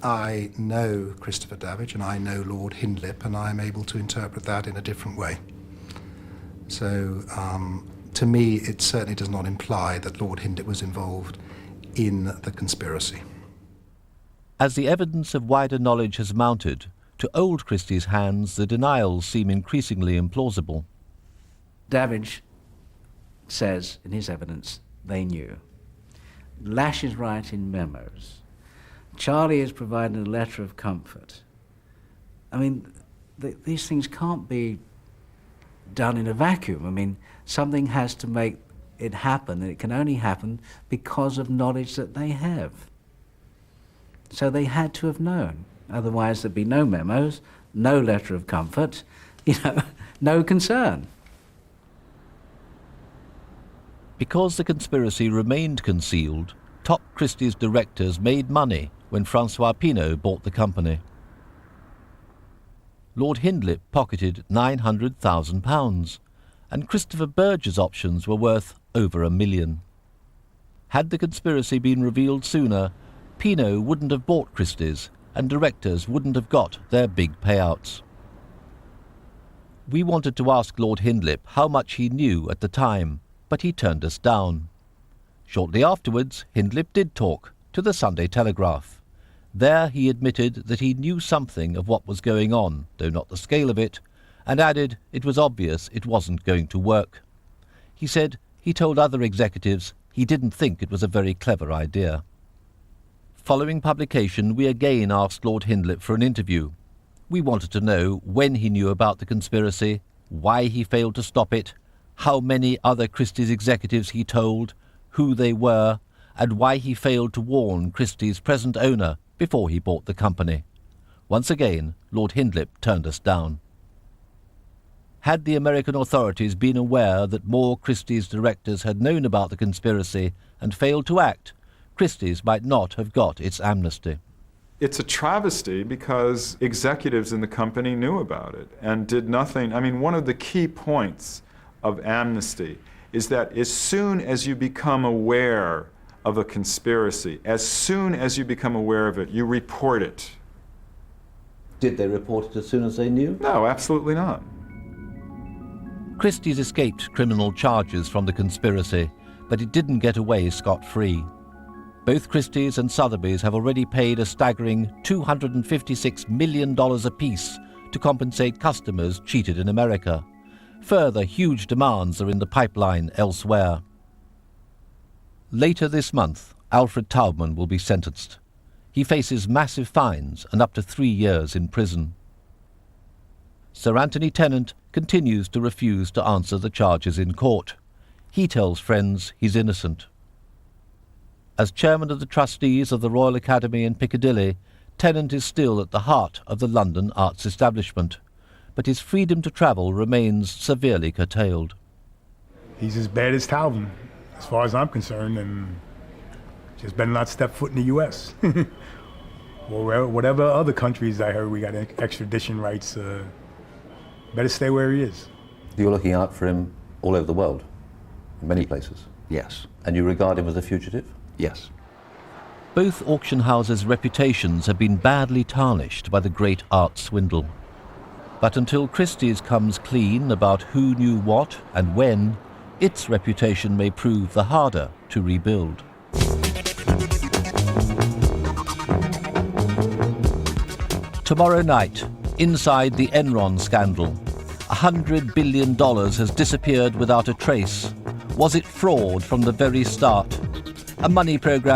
I know Christopher Davidge and I know Lord Hindlip, and I'm able to interpret that in a different way. So to me, it certainly does not imply that Lord Hindlip was involved in the conspiracy. As the evidence of wider knowledge has mounted, to old Christie's hands the denials seem increasingly implausible. Davidge says in his evidence they knew. Lash is right in memos. Charlie is providing a letter of comfort. I mean, these things can't be done in a vacuum. I mean, something has to make it happen, and it can only happen because of knowledge that they have. So they had to have known. Otherwise there'd be no memos, no letter of comfort, no concern. Because the conspiracy remained concealed, top Christie's directors made money when Francois Pinault bought the company. Lord Hindlip pocketed £900,000, and Christopher Burge's options were worth over £1 million. Had the conspiracy been revealed sooner, Pinault wouldn't have bought Christie's, and directors wouldn't have got their big payouts. We wanted to ask Lord Hindlip how much he knew at the time, but he turned us down. Shortly afterwards, Hindlip did talk to the Sunday Telegraph. There he admitted that he knew something of what was going on, though not the scale of it, and added it was obvious it wasn't going to work. He said he told other executives he didn't think it was a very clever idea. Following publication, we again asked Lord Hindlip for an interview. We wanted to know when he knew about the conspiracy, why he failed to stop it, how many other Christie's executives he told, who they were, and why he failed to warn Christie's present owner before he bought the company. Once again, Lord Hindlip turned us down. Had the American authorities been aware that more Christie's directors had known about the conspiracy and failed to act, Christie's might not have got its amnesty. It's a travesty because executives in the company knew about it and did nothing. I mean, one of the key points of amnesty is that as soon as you become aware of a conspiracy, as soon as you become aware of it, you report it. Did they report it as soon as they knew? No, absolutely not. Christie's escaped criminal charges from the conspiracy, but it didn't get away scot-free. Both Christie's and Sotheby's have already paid a staggering $256 million apiece to compensate customers cheated in America. Further huge demands are in the pipeline elsewhere. Later this month, Alfred Taubman will be sentenced. He faces massive fines and up to 3 years in prison. Sir Anthony Tennant continues to refuse to answer the charges in court. He tells friends he's innocent. As chairman of the trustees of the Royal Academy in Piccadilly, Tennant is still at the heart of the London arts establishment, but his freedom to travel remains severely curtailed. He's as bad as Taubman, as far as I'm concerned, and just better not step foot in the U.S. or whatever other countries I heard we got extradition rights. Better stay where he is. You're looking out for him all over the world, in many places. Yes. And you regard him as a fugitive? Yes. Both auction houses' reputations have been badly tarnished by the Great Art Swindle. But until Christie's comes clean about who knew what and when, its reputation may prove the harder to rebuild. Tomorrow night, inside the Enron scandal, $100 billion has disappeared without a trace. Was it fraud from the very start? A money program